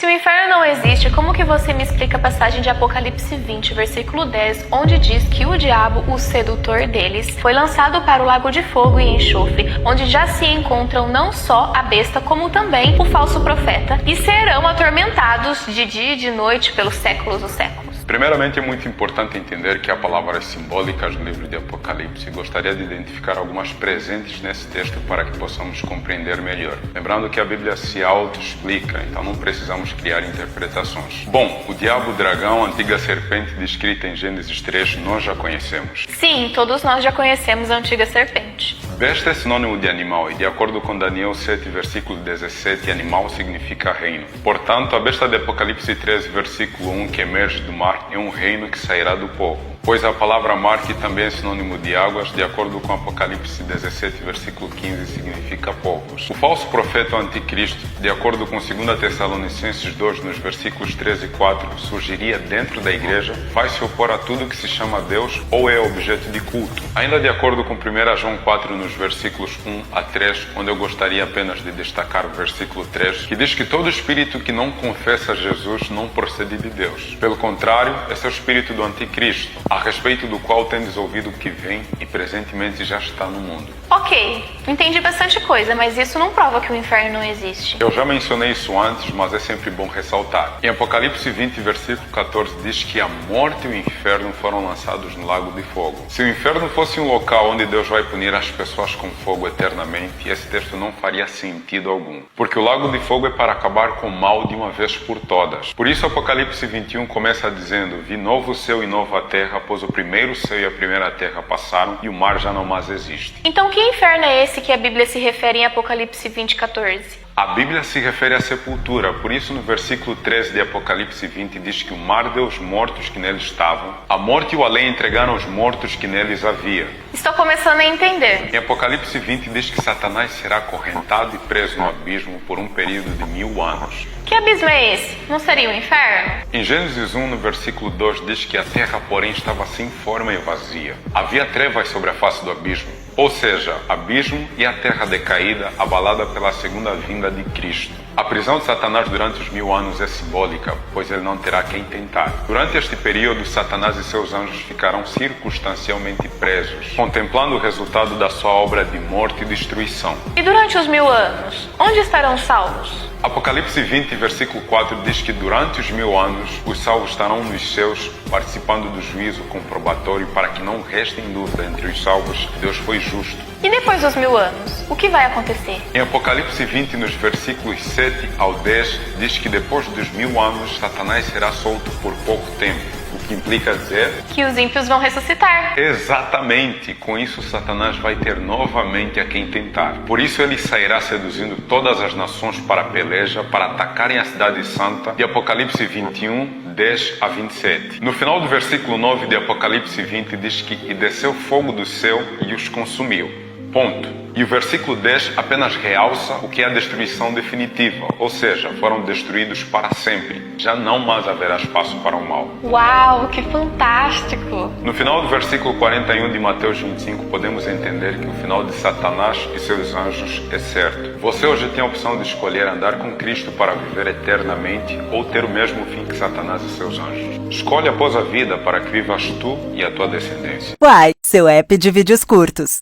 Se o inferno não existe, como que você me explica a passagem de Apocalipse 20, versículo 10, onde diz que o diabo, o sedutor deles, foi lançado para o lago de fogo e enxofre, onde já se encontram não só a besta, como também o falso profeta, e serão atormentados de dia e de noite pelos séculos dos séculos? Primeiramente, é muito importante entender que há palavras simbólicas no livro de Apocalipse e gostaria de identificar algumas presentes nesse texto para que possamos compreender melhor. Lembrando que a Bíblia se auto-explica, então não precisamos criar interpretações. Bom, o diabo, o dragão, a antiga serpente descrita em Gênesis 3, nós já conhecemos. Sim, todos nós já conhecemos a antiga serpente. Besta é sinônimo de animal e, de acordo com Daniel 7, versículo 17, animal significa reino. Portanto, a besta de Apocalipse 13, versículo 1, que emerge do mar, é um reino que sairá do povo. Pois a palavra mar, que também é sinônimo de águas, de acordo com Apocalipse 17, versículo 15, significa povos. O falso profeta, o anticristo, de acordo com 2 Tessalonicenses 2, nos versículos 13 e 4, surgiria dentro da igreja, vai se opor a tudo que se chama Deus ou é objeto de culto. Ainda de acordo com 1 João 4, nos versículos 1 a 3, onde eu gostaria apenas de destacar o versículo 3, que diz que todo espírito que não confessa Jesus não procede de Deus. Pelo contrário, esse é o espírito do anticristo, a respeito do qual tendes ouvido o que vem e presentemente já está no mundo. Ok, entendi bastante coisa, mas isso não prova que o inferno não existe. Eu já mencionei isso antes, mas é sempre bom ressaltar. Em Apocalipse 20, versículo 14, diz que a morte e o inferno foram lançados no lago de fogo. Se o inferno fosse um local onde Deus vai punir as pessoas com fogo eternamente, esse texto não faria sentido algum. Porque o lago de fogo é para acabar com o mal de uma vez por todas. Por isso Apocalipse 21 começa dizendo: vi novo céu e nova terra, pois o primeiro céu e a primeira terra passaram e o mar já não mais existe. Então que inferno é esse que a Bíblia se refere em Apocalipse 20, 14? A Bíblia se refere à sepultura, por isso no versículo 13 de Apocalipse 20 diz que o mar deu os mortos que nele estavam, a morte e o além entregaram os mortos que neles havia. Estou começando a entender. Em Apocalipse 20 diz que Satanás será acorrentado e preso no abismo por um período de 1000 anos. Que abismo é esse? Não seria o inferno? Em Gênesis 1, no versículo 2, diz que a terra, porém, estava sem forma e vazia. Havia trevas sobre a face do abismo, ou seja, abismo e a terra decaída, abalada pela segunda vinda de Cristo. A prisão de Satanás durante os 1000 anos é simbólica, pois ele não terá quem tentar. Durante este período, Satanás e seus anjos ficarão circunstancialmente presos, contemplando o resultado da sua obra de morte e destruição. E durante os 1000 anos, onde estarão salvos? Apocalipse 20, versículo 4 diz que durante os 1000 anos os salvos estarão nos céus participando do juízo comprobatório para que não restem dúvida entre os salvos que Deus foi justo. E depois dos 1000 anos, o que vai acontecer? Em Apocalipse 20, nos versículos 7 ao 10, diz que depois dos 1000 anos Satanás será solto por pouco tempo. O que implica dizer que os ímpios vão ressuscitar. Exatamente. Com isso, Satanás vai ter novamente a quem tentar. Por isso, ele sairá seduzindo todas as nações para a peleja, para atacarem a cidade santa. De Apocalipse 21, 10 a 27. No final do versículo 9 de Apocalipse 20, diz que e desceu fogo do céu e os consumiu. Ponto. E o versículo 10 apenas realça o que é a destruição definitiva, ou seja, foram destruídos para sempre. Já não mais haverá espaço para o mal. Uau, que fantástico! No final do versículo 41 de Mateus 25, podemos entender que o final de Satanás e seus anjos é certo. Você hoje tem a opção de escolher andar com Cristo para viver eternamente ou ter o mesmo fim que Satanás e seus anjos. Escolhe após a vida para que vivas tu e a tua descendência. Uai, seu app de vídeos curtos.